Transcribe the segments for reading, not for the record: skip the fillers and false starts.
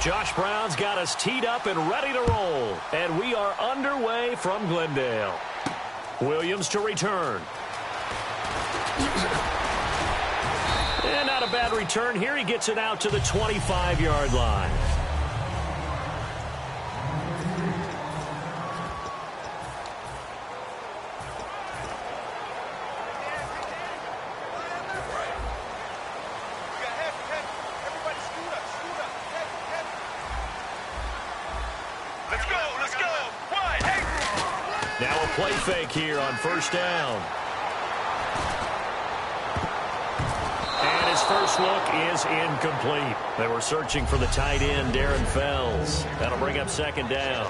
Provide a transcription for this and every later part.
Josh Brown's got us teed up and ready to roll. And we are underway from Glendale. Williams to return. And not a bad return here. He gets it out to the 25-yard line. Now a play fake here on first down. And his first look is incomplete. They were searching for the tight end, Darren Fells. That'll bring up second down.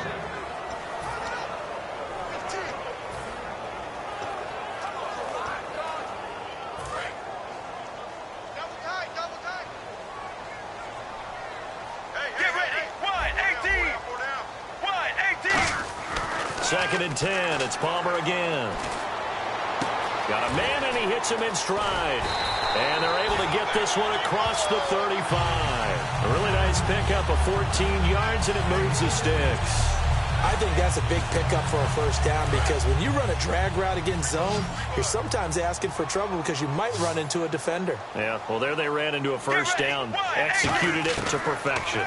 Second and 10. It's Palmer again. Got a man, and he hits him in stride. And they're able to get this one across the 35. A really nice pickup of 14 yards, and it moves the sticks. I think that's a big pickup for a first down because when you run a drag route against zone, you're sometimes asking for trouble because you might run into a defender. Yeah, well, there they ran into a first down. Executed it to perfection.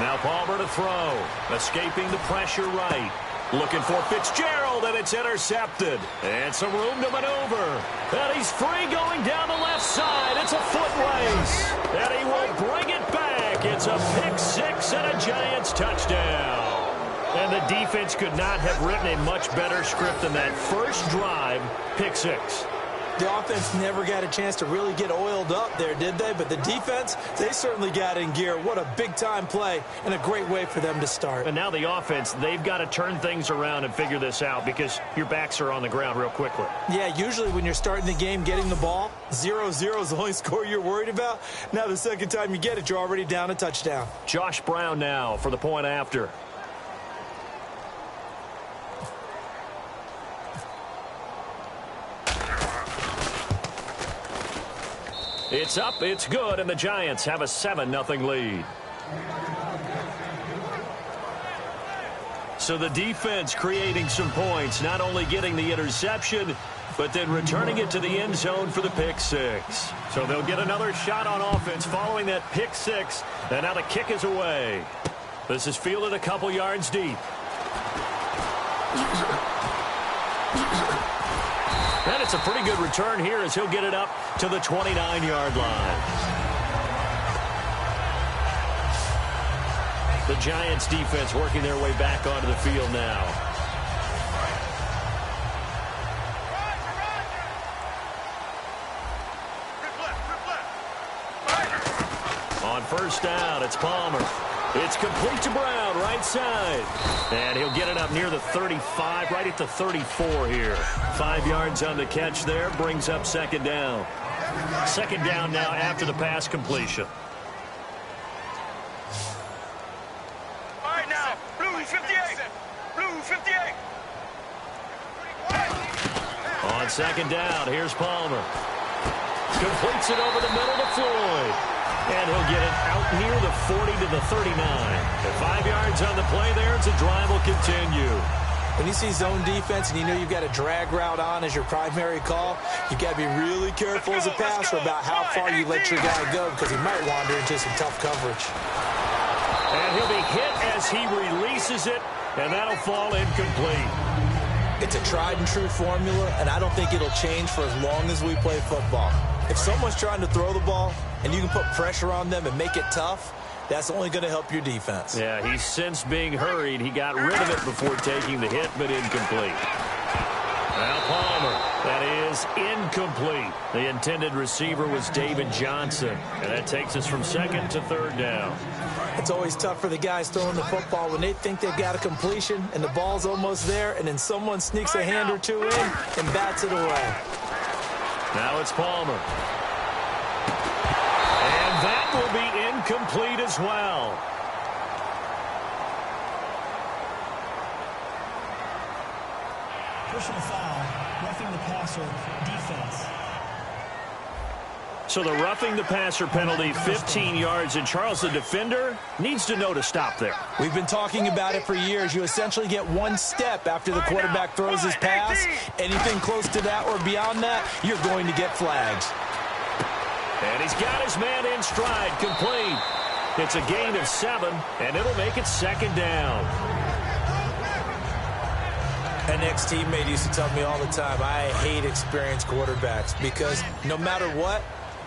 Now Palmer to throw. Escaping the pressure right. Looking for Fitzgerald, and it's intercepted. And some room to maneuver. And he's free going down the left side. It's a foot race. And he will bring it back. It's a pick six and a Giants touchdown. And the defense could not have written a much better script than that first drive, pick six. The offense never got a chance to really get oiled up there, did they? But the defense, they certainly got in gear. What a big-time play and a great way for them to start. And now the offense, they've got to turn things around and figure this out because your backs are on the ground real quickly. Yeah, usually when you're starting the game getting the ball, 0-0 is the only score you're worried about. Now the second time you get it, you're already down a touchdown. Josh Brown now for the point after. It's up, it's good, and the Giants have a 7-0 lead. So the defense creating some points, not only getting the interception, but then returning it to the end zone for the pick six. So they'll get another shot on offense following that pick six, and now the kick is away. This is fielded a couple yards deep. And it's a pretty good return here as he'll get it up to the 29-yard line. The Giants defense working their way back onto the field now. On first down, it's Palmer. It's complete to Brown, right side. And he'll get it up near the 35, right at the 34 here. 5 yards on the catch there, brings up second down. Second down now after the pass completion. All right, now, blue 58. Blue 58. On second down, here's Palmer. Completes it over the middle to Floyd. And he'll get it out near the 40 to the 39. And 5 yards on the play there, as the drive will continue. When you see zone defense and you know you've got a drag route on as your primary call, you've got to be really careful as a passer about how far you let your guy go because he might wander into some tough coverage. And he'll be hit as he releases it, and that'll fall incomplete. It's a tried-and-true formula, and I don't think it'll change for as long as we play football. If someone's trying to throw the ball and you can put pressure on them and make it tough, that's only going to help your defense. Yeah, he's since being hurried. He got rid of it before taking the hit, but incomplete. Now Palmer, that is incomplete. The intended receiver was David Johnson, and that takes us from second to third down. It's always tough for the guys throwing the football when they think they've got a completion and the ball's almost there, and then someone sneaks a hand or two in and bats it away. Now it's Palmer. And that will be incomplete as well. Personal foul, roughing the passer, defense. So the roughing the passer penalty, 15 yards. And Charles, the defender, needs to know to stop there. We've been talking about it for years. You essentially get one step after the quarterback throws his pass. Anything close to that or beyond that, you're going to get flags. And he's got his man in stride, complete. It's a gain of 7, and it'll make it second down. An ex-teammate used to tell me all the time, I hate experienced quarterbacks because no matter what,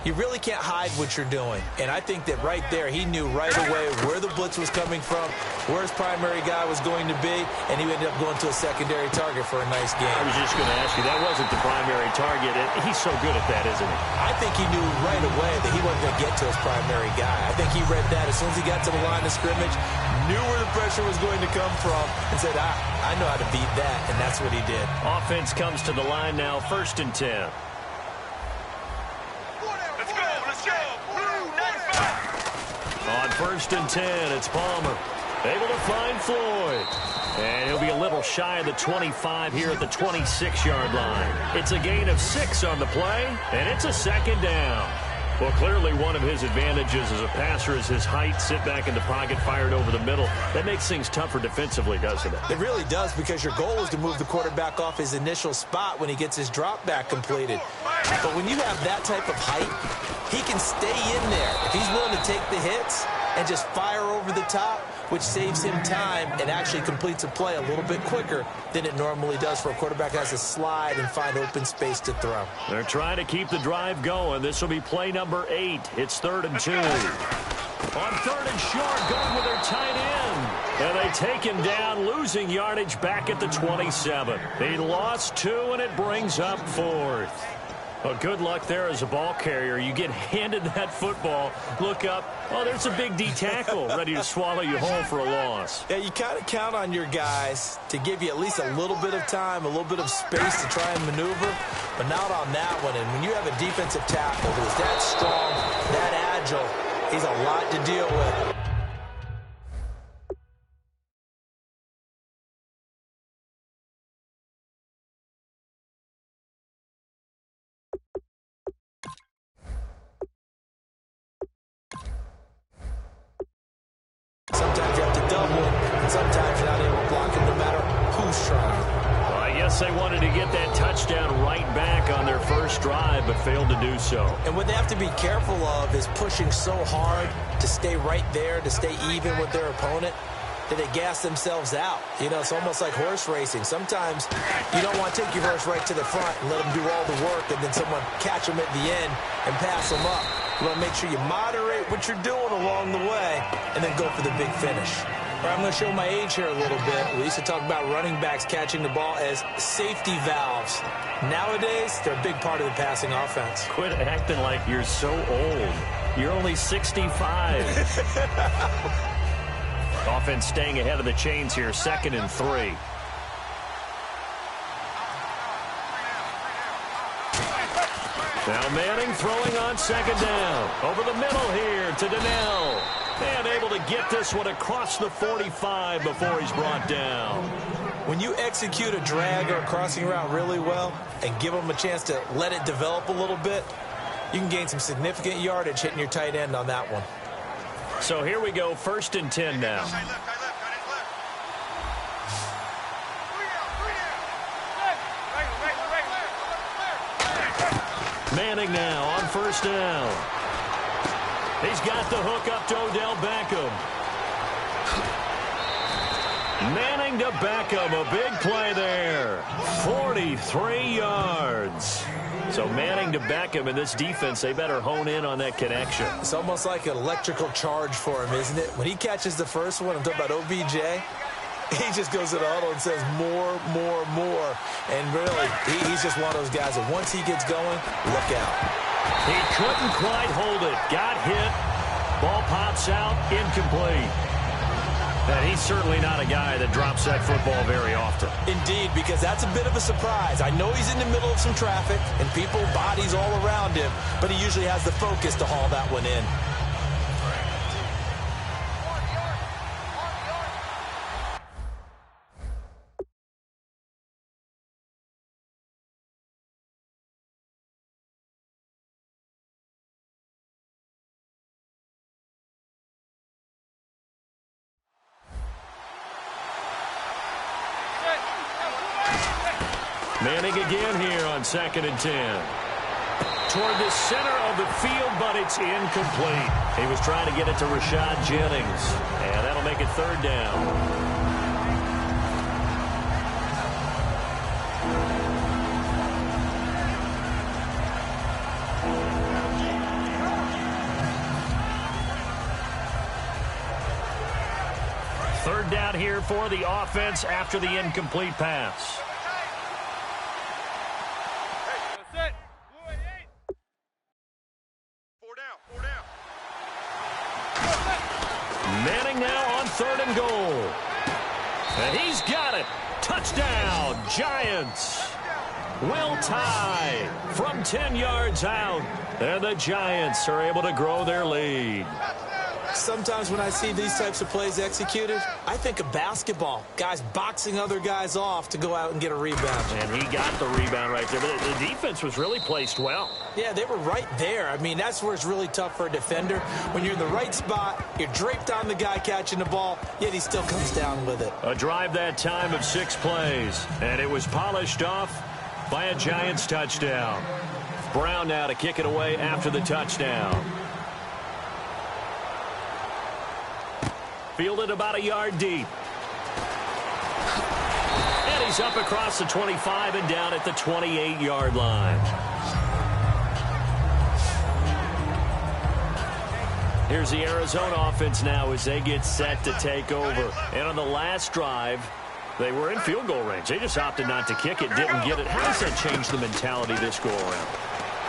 you really can't hide what you're doing. And I think that right there, he knew right away where the blitz was coming from, where his primary guy was going to be, and he ended up going to a secondary target for a nice game. I was just going to ask you, that wasn't the primary target. He's so good at that, isn't he? I think he knew right away that he wasn't going to get to his primary guy. I think he read that as soon as he got to the line of scrimmage, knew where the pressure was going to come from, and said, I know how to beat that, and that's what he did. Offense comes to the line now, 1st and 10. On 1st and 10, it's Palmer. Able to find Floyd. And he'll be a little shy of the 25 here at the 26-yard line. It's a gain of 6 on the play, and it's a second down. Well, clearly one of his advantages as a passer is his height. Sit back in the pocket, fired over the middle. That makes things tougher defensively, doesn't it? It really does, because your goal is to move the quarterback off his initial spot when he gets his drop back completed. But when you have that type of height, he can stay in there. If he's willing to take the hits and just fire over the top, which saves him time and actually completes a play a little bit quicker than it normally does for a quarterback that has to slide and find open space to throw. They're trying to keep the drive going. This will be play number 8. It's 3rd and 2. On 3rd and short, going with their tight end. And they take him down, losing yardage back at the 27. They lost 2, and it brings up 4th. Well, good luck there as a ball carrier. You get handed that football, look up, oh, there's a big D tackle ready to swallow you whole for a loss. Yeah, you kind of count on your guys to give you at least a little bit of time, a little bit of space to try and maneuver, but not on that one. And when you have a defensive tackle who's that strong, that agile, he's a lot to deal with. Sometimes you have to double him, and sometimes you're not able to block him no matter who's trying. Well, I guess they wanted to get that touchdown right back on their first drive, but failed to do so. And what they have to be careful of is pushing so hard to stay right there, to stay even with their opponent, that they gas themselves out. You know, it's almost like horse racing. Sometimes you don't want to take your horse right to the front and let them do all the work, and then someone catch them at the end and pass them up. You want to make sure you moderate what you're doing along the way and then go for the big finish. All right, I'm going to show my age here a little bit. We used to talk about running backs catching the ball as safety valves. Nowadays, they're a big part of the passing offense. Quit acting like you're so old. You're only 65. Offense staying ahead of the chains here, 2nd and 3. Now Manning throwing on 2nd down. Over the middle here to Donnell. And able to get this one across the 45 before he's brought down. When you execute a drag or a crossing route really well and give them a chance to let it develop a little bit, you can gain some significant yardage hitting your tight end on that one. So here we go, 1st and 10 now. Manning now on 1st down. He's got the hook up to Odell Beckham. Manning to Beckham, a big play there. 43 yards. So Manning to Beckham, and this defense, they better hone in on that connection. It's almost like an electrical charge for him, isn't it? When he catches the first one, I'm talking about OBJ, he just goes to the huddle and says more, more, more. And really, he's just one of those guys that once he gets going, look out. He couldn't quite hold it. Got hit. Ball pops out. Incomplete. And he's certainly not a guy that drops that football very often. Indeed, because that's a bit of a surprise. I know he's in the middle of some traffic and people, bodies all around him, but he usually has the focus to haul that one in. Manning again here on 2nd and 10. Toward the center of the field, but it's incomplete. He was trying to get it to Rashad Jennings, and that'll make it 3rd down. Third down here for the offense after the incomplete pass. Manning now on 3rd and goal. And he's got it. Touchdown, Giants. Will tie from 10 yards out. And the Giants are able to grow their lead. Sometimes when I see these types of plays executed, I think of basketball. Guys boxing other guys off to go out and get a rebound. And he got the rebound right there. But the defense was really placed well. Yeah, they were right there. I mean, that's where it's really tough for a defender. When you're in the right spot, you're draped on the guy catching the ball, yet he still comes down with it. A drive that time of 6 plays. And it was polished off by a Giants touchdown. Brown now to kick it away after the touchdown. Fielded about a yard deep. And he's up across the 25 and down at the 28-yard line. Here's the Arizona offense now as they get set to take over. And on the last drive, they were in field goal range. They just opted not to kick it, didn't get it. How does that change the mentality this go-around?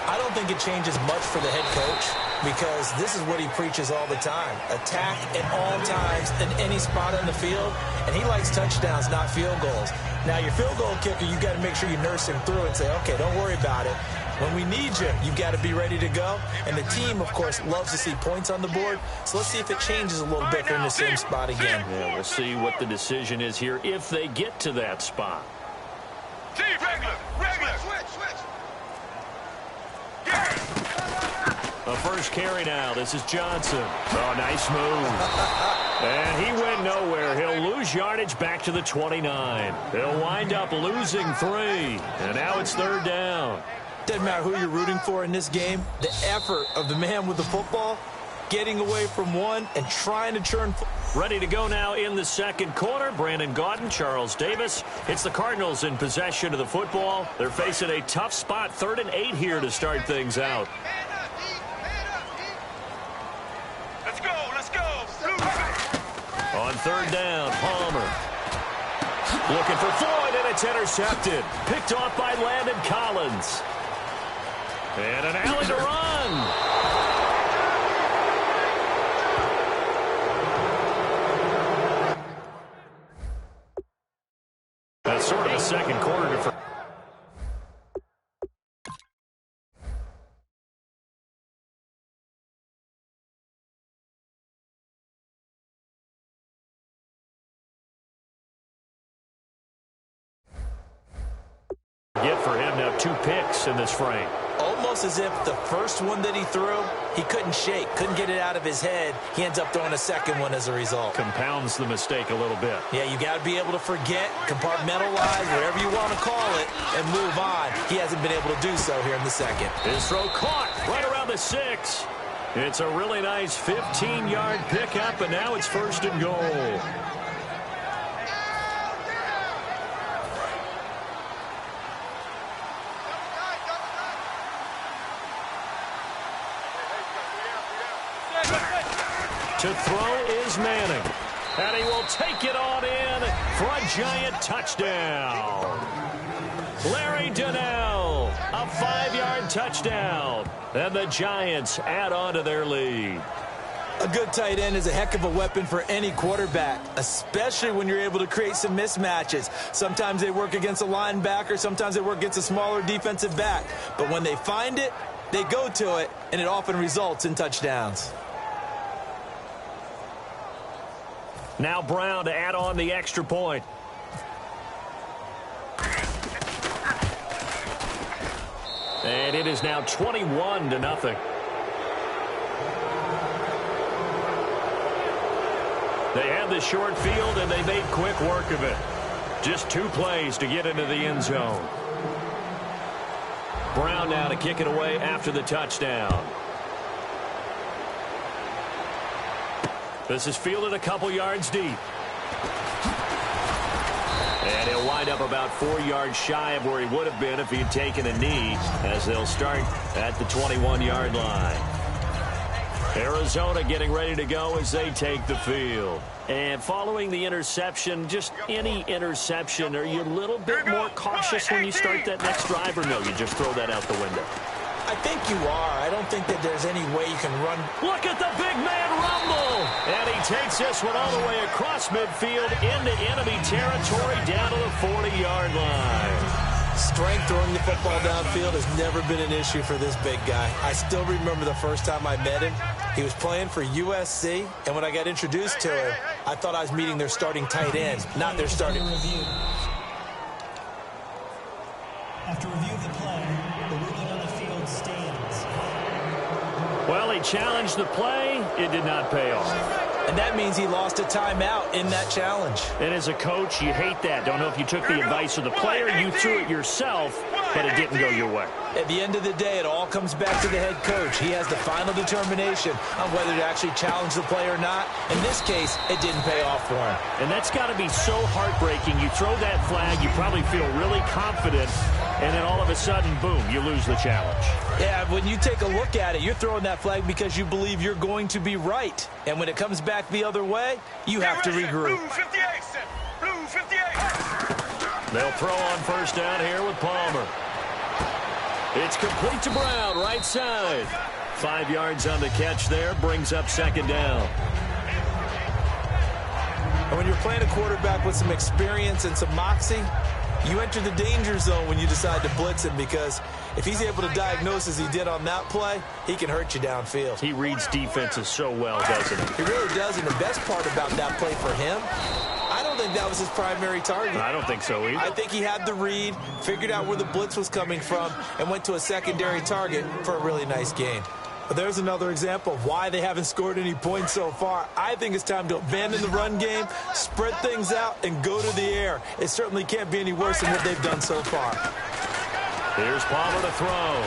I don't think it changes much for the head coach because this is what he preaches all the time. Attack at all times in any spot on the field, and he likes touchdowns, not field goals. Now, your field goal kicker, you got to make sure you nurse him through and say, okay, don't worry about it. When we need you, you've got to be ready to go. And the team, of course, loves to see points on the board. So let's see if it changes a little bit. They're in the same spot again. Yeah, we'll see what the decision is here if they get to that spot. A first carry now. This is Johnson. Oh, nice move. And he went nowhere. He'll lose yardage back to the 29. He'll wind up losing 3. And now it's 3rd down. Doesn't matter who you're rooting for in this game. The effort of the man with the football, getting away from one and trying to churn. Ready to go now in the 2nd quarter. Brandon Gaudin, Charles Davis. It's the Cardinals in possession of the football. They're facing a tough spot. 3rd and 8 here to start things out. Let's go. On 3rd down, Palmer. Looking for Floyd, and it's intercepted. Picked off by Landon Collins. And an alley to run. That's sort of a 2nd quarter difference. Get for him now 2 picks in this frame. Almost as if the first one that he threw, he couldn't shake, couldn't get it out of his head. He ends up throwing a 2nd one as a result. Compounds the mistake a little bit. Yeah, you got to be able to forget, compartmentalize, whatever you want to call it, and move on. He hasn't been able to do so here in the 2nd. His throw caught right around the 6. It's a really nice 15-yard pickup, and now it's 1st and goal. To throw is Manning. And he will take it on in for a Giant touchdown. Larry Donnell, a 5-yard touchdown. And the Giants add on to their lead. A good tight end is a heck of a weapon for any quarterback, especially when you're able to create some mismatches. Sometimes they work against a linebacker. Sometimes they work against a smaller defensive back. But when they find it, they go to it, and it often results in touchdowns. Now Brown to add on the extra point. And it is now 21-0. They had the short field, and they made quick work of it. Just 2 plays to get into the end zone. Brown now to kick it away after the touchdown. This is fielded a couple yards deep. And he'll wind up about 4 yards shy of where he would have been if he had taken a knee, as they'll start at the 21-yard line. Arizona getting ready to go as they take the field. And following the interception, just any interception, are you a little bit more cautious when you start that next drive, or no, you just throw that out the window? I think you are. I don't think that there's any way you can run. Look at the big man rumble. And he takes this one all the way across midfield into enemy territory down to the 40-yard line. Strength throwing the football downfield has never been an issue for this big guy. I still remember the first time I met him. He was playing for USC, and when I got introduced to him, I thought I was meeting their starting tight end, not their starting. After review of the play, the ruling on the field stands. Well, he challenged the play. It did not pay off. And that means he lost a timeout in that challenge. And as a coach, you hate that. Don't know if you took the advice of the player, you threw it yourself, but it didn't go your way. At the end of the day, it all comes back to the head coach. He has the final determination on whether to actually challenge the play or not. In this case, it didn't pay off for him. And that's got to be so heartbreaking. You throw that flag, you probably feel really confident, and then all of a sudden, boom, you lose the challenge. Yeah, when you take a look at it, you're throwing that flag because you believe you're going to be right. And when it comes back the other way, you have to regroup. Blue 58. Blue 58. They'll throw on first down here with Palmer. It's complete to Brown, right side. 5 yards on the catch there, brings up second down. And when you're playing a quarterback with some experience and some moxie, you enter the danger zone when you decide to blitz him, because if he's able to diagnose as he did on that play, he can hurt you downfield. He reads defenses so well, doesn't he? He really does, and the best part about that play for him, I don't think that was his primary target. I don't think so either. I think he had the read, figured out where the blitz was coming from, and went to a secondary target for a really nice gain. But there's another example of why they haven't scored any points so far. I think it's time to abandon the run game, spread things out, and go to the air. It certainly can't be any worse than what they've done so far. Here's Palmer to throw.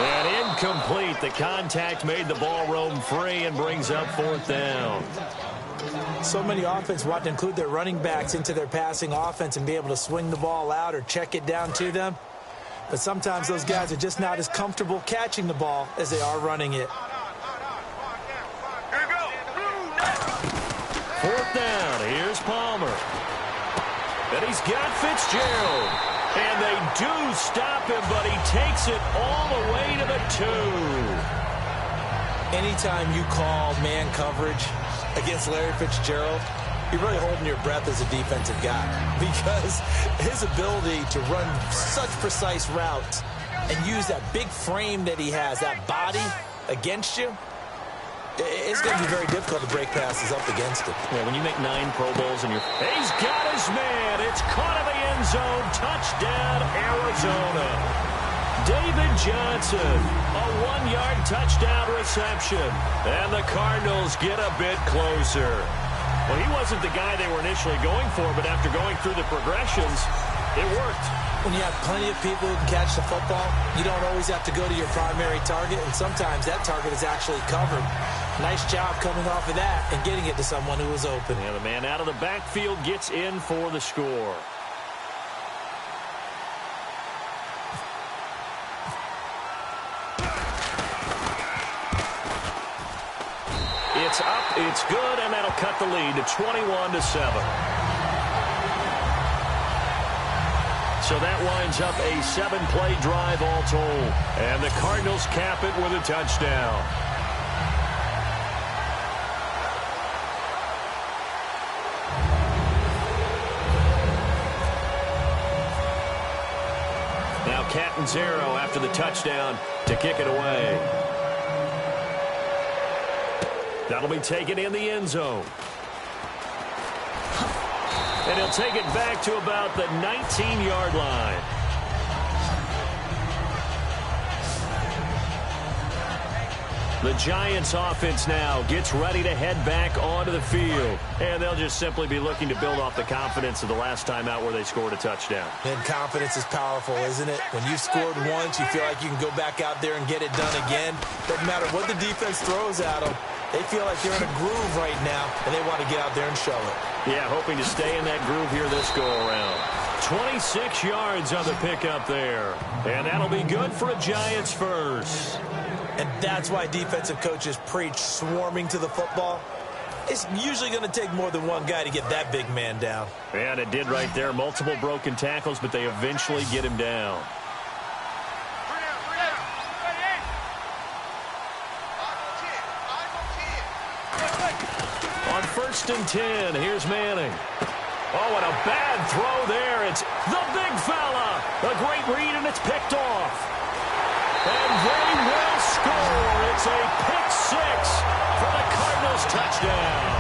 And incomplete. The contact made the ball roam free and brings up fourth down. So many offenses want to include their running backs into their passing offense and be able to swing the ball out or check it down to them. But sometimes those guys are just not as comfortable catching the ball as they are running it. Fourth down. Here's Palmer. And he's got Fitzgerald. And they do stop him, but he takes it all the way to the 2. Anytime you call man coverage against Larry Fitzgerald, you're really holding your breath as a defensive guy, because his ability to run such precise routes and use that big frame that he has, that body against you, it's going to be very difficult to break passes up against him. Yeah, when you make 9 Pro Bowls and he's got his man. It's caught in the end zone. Touchdown, Arizona. David Johnson, a 1-yard touchdown reception. And the Cardinals get a bit closer. Well, he wasn't the guy they were initially going for, but after going through the progressions, it worked. When you have plenty of people who can catch the football, you don't always have to go to your primary target, and sometimes that target is actually covered. Nice job coming off of that and getting it to someone who was open. Yeah, the man out of the backfield gets in for the score. It's up, it's good, and that'll cut the lead to 21-7. So that winds up a 7-play drive all told. And the Cardinals cap it with a touchdown. Now Catanzaro after the touchdown to kick it away. That'll be taken in the end zone. And he'll take it back to about the 19-yard line. The Giants offense now gets ready to head back onto the field. And they'll just simply be looking to build off the confidence of the last time out where they scored a touchdown. And confidence is powerful, isn't it? When you've scored once, you feel like you can go back out there and get it done again. Doesn't matter what the defense throws at them. They feel like they're in a groove right now, and they want to get out there and show it. Yeah, hoping to stay in that groove here this go-around. 26 yards on the pickup there. And that'll be good for a Giants first. And that's why defensive coaches preach swarming to the football. It's usually going to take more than one guy to get that big man down. And it did right there. Multiple broken tackles, but they eventually get him down. On 1st and 10, here's Manning. Oh, and a bad throw there. It's the big fella. A great read, and it's picked off. And they will score. It's a pick six for the Cardinals touchdown.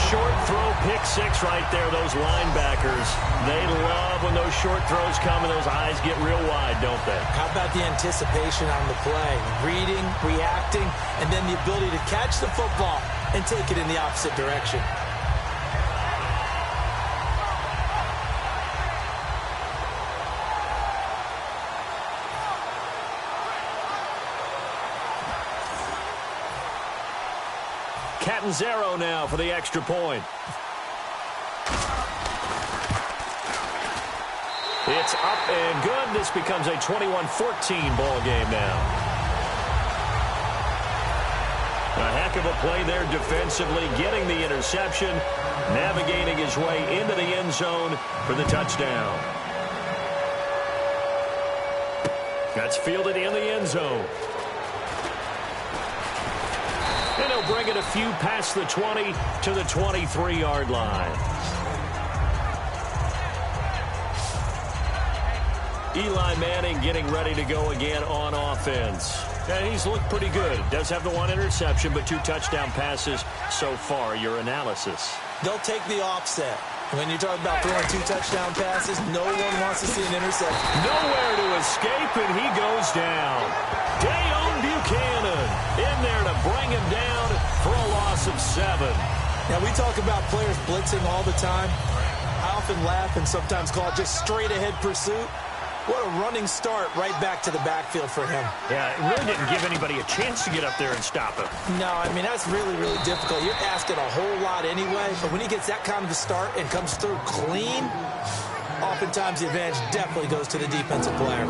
Short throw, pick six right there. Those linebackers, they love when those short throws come and those eyes get real wide, don't they? How about the anticipation on the play? Reading, reacting, and then the ability to catch the football and take it in the opposite direction. Catanzaro now for the extra point. It's up and good. This becomes a 21-14 ball game now. A heck of a play there defensively, getting the interception, navigating his way into the end zone for the touchdown. That's fielded in the end zone. And he'll bring it a few past the 20 to the 23-yard line. Eli Manning getting ready to go again on offense. And he's looked pretty good. Does have the one interception, but 2 touchdown passes so far. Your analysis. They'll take the offset. When you talk about throwing 2 touchdown passes, no one wants to see an interception. Nowhere to escape, and he goes down. Dayon Buchanan in there to bring him down for a loss of 7. Now, we talk about players blitzing all the time. I often laugh and sometimes call it just straight-ahead pursuit. What a running start right back to the backfield for him. Yeah, it really didn't give anybody a chance to get up there and stop him. No, I mean, that's really, really difficult. You're asking a whole lot anyway, but when he gets that kind of a start and comes through clean, oftentimes the advantage definitely goes to the defensive player.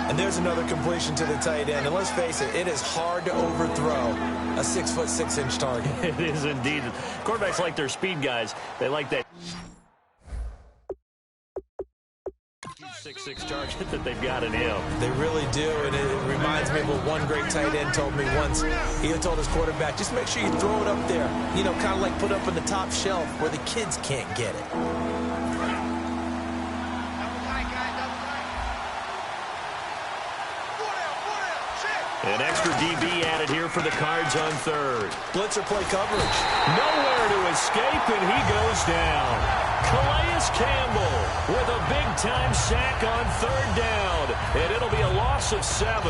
And there's another completion to the tight end. And let's face it, it is hard to overthrow a 6'6" target. It is indeed. Quarterbacks like their speed guys. They like that 6'6" target that they've got in him. They really do, and it reminds me of what one great tight end told me once. He had told his quarterback, just make sure you throw it up there. You know, kind of like put up on the top shelf where the kids can't get it. An extra DB added here for the Cards on 3rd. Blitzer play coverage. Nowhere to escape, and he goes down. Calais Campbell with a big-time sack on 3rd down, and it'll be a loss of 7.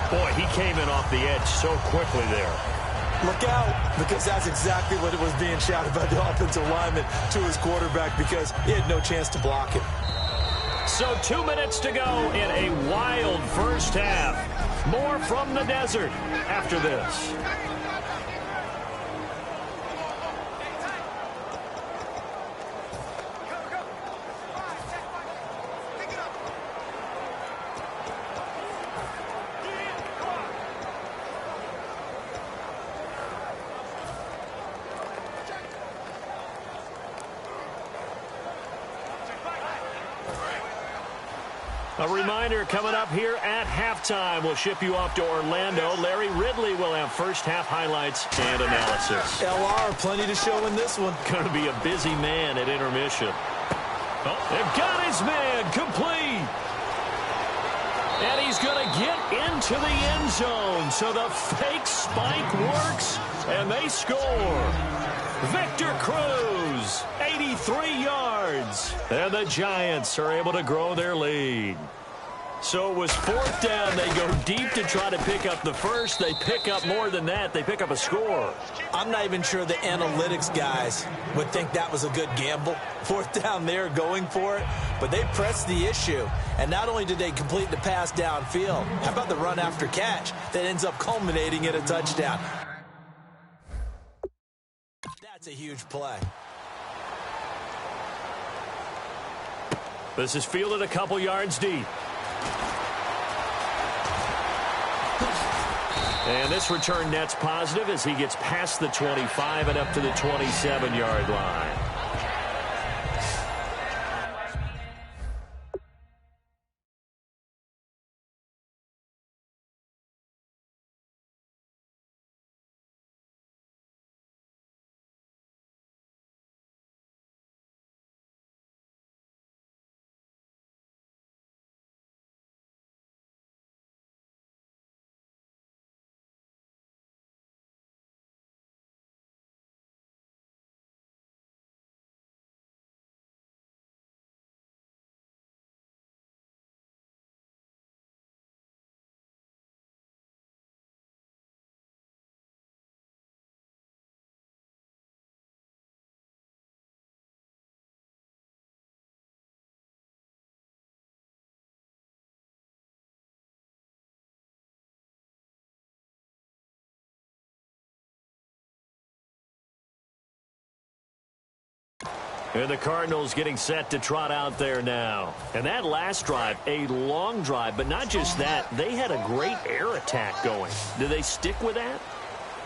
Boy, he came in off the edge so quickly there. Look out, because that's exactly what it was being shouted by the offensive lineman to his quarterback, because he had no chance to block it. So 2 minutes to go in a wild first half. More from the desert after this. A reminder coming up here at halftime. We'll ship you off to Orlando. Larry Ridley will have first half highlights and analysis. LR, plenty to show in this one. Going to be a busy man at intermission. Oh, they've got his man complete. And he's going to get into the end zone. So the fake spike works, and they score. Victor Cruz, 83 yards. And the Giants are able to grow their lead. So it was fourth down. They go deep to try to pick up the first. They pick up more than that. They pick up a score. I'm not even sure the analytics guys would think that was a good gamble. Fourth down there going for it. But they pressed the issue. And not only did they complete the pass downfield, how about the run after catch that ends up culminating in a touchdown? That's a huge play. This is fielded a couple yards deep. And this return net's positive as he gets past the 25 and up to the 27-yard line. And the Cardinals getting set to trot out there now. And that last drive, a long drive, but not just that. They had a great air attack going. Do they stick with that?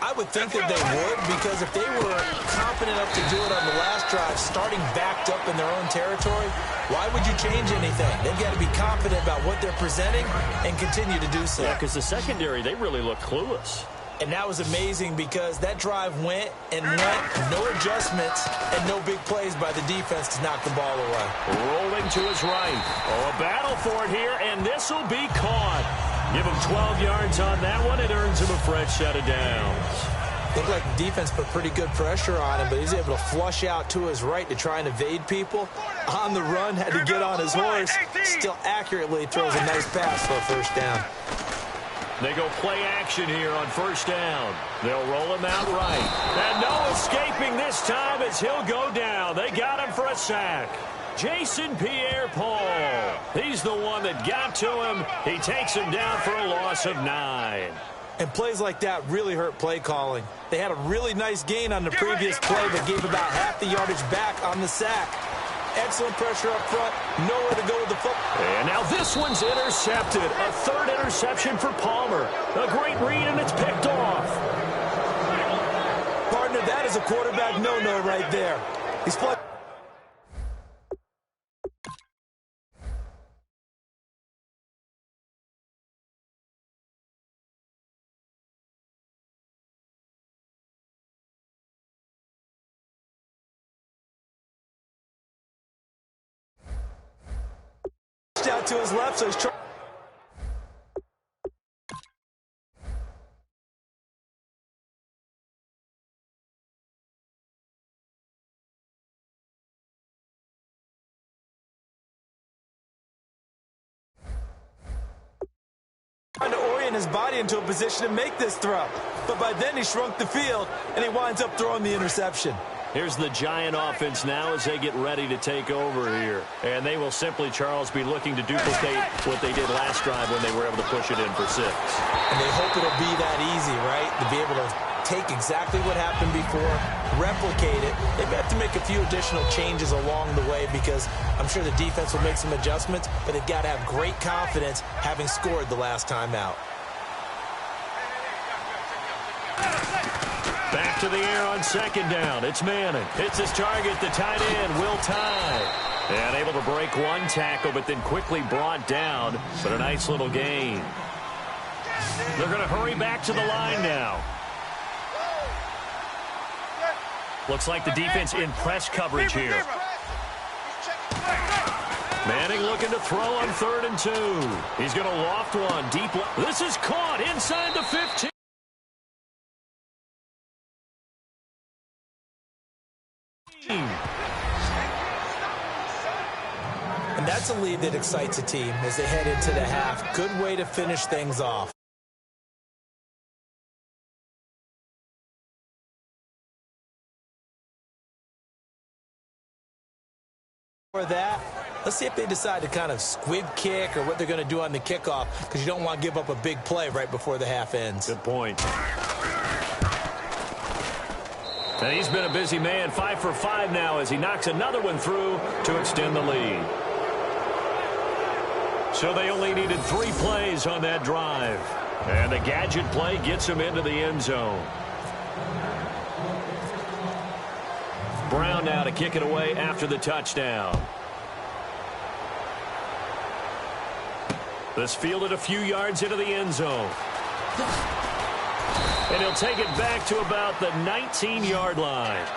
I would think that they would, because if they were confident enough to do it on the last drive, starting backed up in their own territory, why would you change anything? They've got to be confident about what they're presenting and continue to do so. Yeah, because the secondary, they really look clueless. And that was amazing because that drive went and went, no adjustments, and no big plays by the defense to knock the ball away. Rolling to his right. Oh, a battle for it here, and this will be caught. Give him 12 yards on that one. It earns him a fresh set of downs. Looked like the defense put pretty good pressure on him, but he's able to flush out to his right to try and evade people. On the run, had to get on his horse. Still accurately throws a nice pass for a first down. They go play action here on first down. They'll roll him out right. And no escaping this time as he'll go down. They got him for a sack. Jason Pierre-Paul. He's the one that got to him. He takes him down for a loss of 9. And plays like that really hurt play calling. They had a really nice gain on the previous play, but gave about half the yardage back on the sack. Excellent pressure up front. Nowhere to go with the football. And now this one's intercepted. A third interception for Palmer. A great read, and it's picked off. Partner, that is a quarterback no-no right there. He's playing. Out to his left, so he's trying. Trying to orient his body into a position to make this throw. But by then he shrunk the field, and he winds up throwing the interception. Here's the Giant offense now as they get ready to take over here. And they will simply, Charles, be looking to duplicate what they did last drive when they were able to push it in for 6. And they hope it'll be that easy, right? To be able to take exactly what happened before, replicate it. They may have to make a few additional changes along the way because I'm sure the defense will make some adjustments, but they've got to have great confidence having scored the last time out. Back to the air on second down. It's Manning. It's his target, the tight end, Will Tye. And able to break one tackle, but then quickly brought down. But a nice little gain. They're going to hurry back to the line now. Looks like the defense in press coverage here. Manning looking to throw on 3rd and 2. He's going to loft one deep. This is caught inside the 15. And And that's a lead that excites a team as they head into the half. Good way to finish things off. For that, let's see if they decide to kind of squib kick or what they're going to do on the kickoff, because you don't want to give up a big play right before the half ends. Good point. And he's been a busy man, 5 for 5 now as he knocks another one through to extend the lead. So they only needed 3 plays on that drive. And the gadget play gets him into the end zone. Brown now to kick it away after the touchdown. This fielded a few yards into the end zone. And he'll take it back to about the 19-yard line.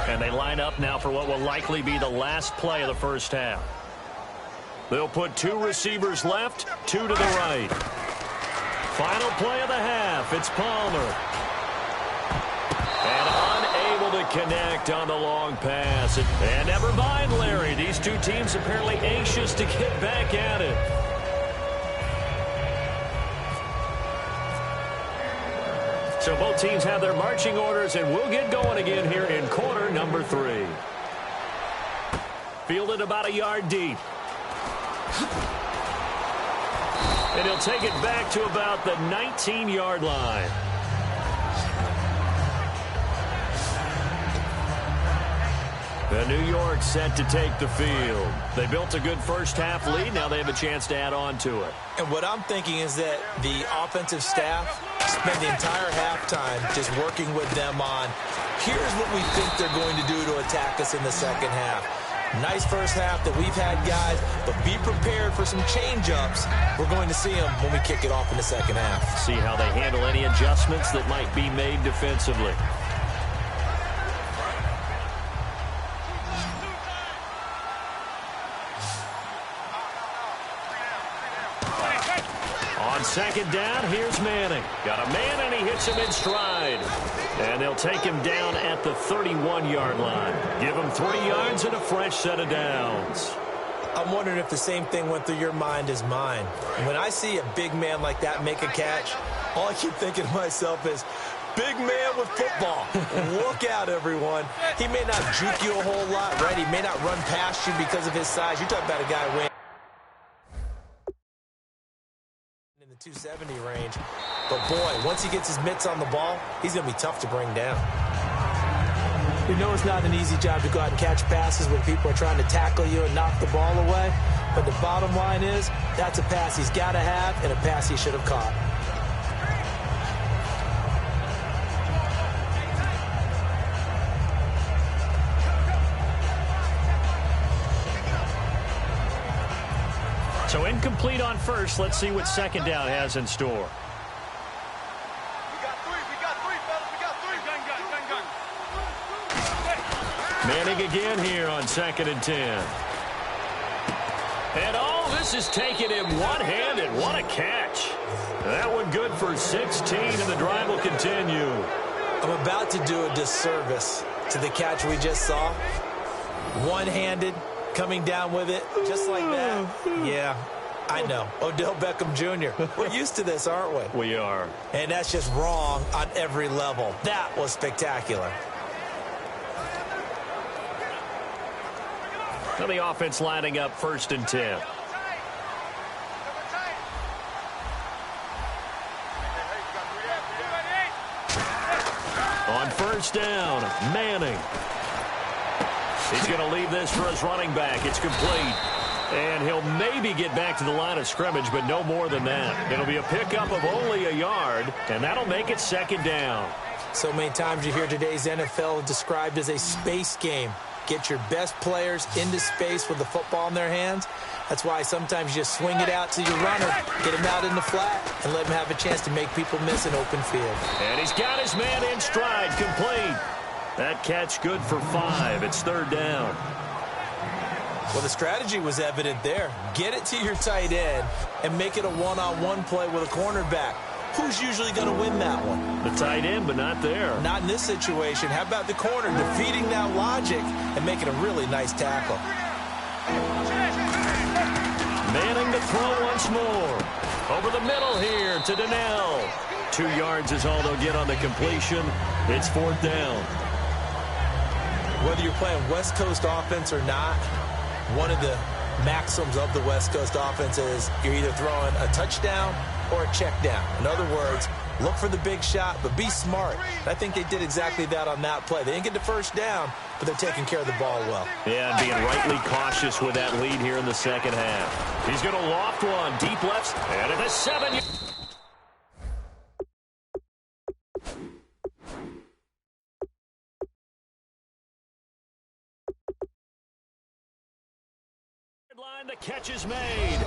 And they line up now for what will likely be the last play of the first half. They'll put 2 receivers left, 2 to the right. Final play of the half. It's Palmer. And unable to connect on the long pass. And never mind, Larry. These 2 teams apparently anxious to get back at it. So both teams have their marching orders, and we'll get going again here in quarter number 3. Fielded about a yard deep. And he'll take it back to about the 19-yard line. The New York set to take the field. They built a good first half lead. Now they have a chance to add on to it. And what I'm thinking is that the offensive staff spend the entire halftime just working with them on, here's what we think they're going to do to attack us in the second half. Nice first half that we've had, guys, but be prepared for some change-ups. We're going to see them when we kick it off in the second half. See how they handle any adjustments that might be made defensively. On second down, here's Manning. Got a man, and he hits him in stride. And they'll take him down at the 31-yard line. Give him 3 yards and a fresh set of downs. I'm wondering if the same thing went through your mind as mine. When I see a big man like that make a catch, all I keep thinking to myself is, big man with football. Look out, everyone. He may not juke you a whole lot, right? He may not run past you because of his size. You're talking about a guy weighing in the 270 range. But, boy, once he gets his mitts on the ball, he's going to be tough to bring down. We know it's not an easy job to go out and catch passes when people are trying to tackle you and knock the ball away. But the bottom line is, that's a pass he's got to have and a pass he should have caught. So incomplete on first. Let's see what second down has in store. We got three, fellas. We got three. Gun. Manning again here on 2nd and 10. And this is taking him one-handed. What a catch. That one good for 16, and the drive will continue. I'm about to do a disservice to the catch we just saw. One-handed, coming down with it, just like that. Yeah, I know. Odell Beckham Jr. We're used to this, aren't we? We are. And that's just wrong on every level. That was spectacular. Now the offense lining up 1st and 10. On 1st down, Manning. He's going to leave this for his running back. It's complete. And he'll maybe get back to the line of scrimmage, but no more than that. It'll be a pickup of only a yard, and that'll make it 2nd down. So many times you hear today's NFL described as a space game. Get your best players into space with the football in their hands. That's why sometimes you just swing it out to your runner, get him out in the flat, and let him have a chance to make people miss an open field. And he's got his man in stride, complete. That catch good for 5. It's 3rd down. Well, the strategy was evident there. Get it to your tight end and make it a one-on-one play with a cornerback. Who's usually going to win that one? The tight end, but not there. Not in this situation. How about the corner defeating that logic and making a really nice tackle? Manning to throw once more. Over the middle here to Donnell. 2 yards is all they'll get on the completion. It's 4th down. Whether you're playing West Coast offense or not, one of the maxims of the West Coast offense is you're either throwing a touchdown or a check down. In other words, look for the big shot, but be smart. I think they did exactly that on that play. They didn't get the first down, but they're taking care of the ball well. Yeah, and being rightly cautious with that lead here in the second half. He's going to loft one, deep left, and at the 7. Line, the catch is made.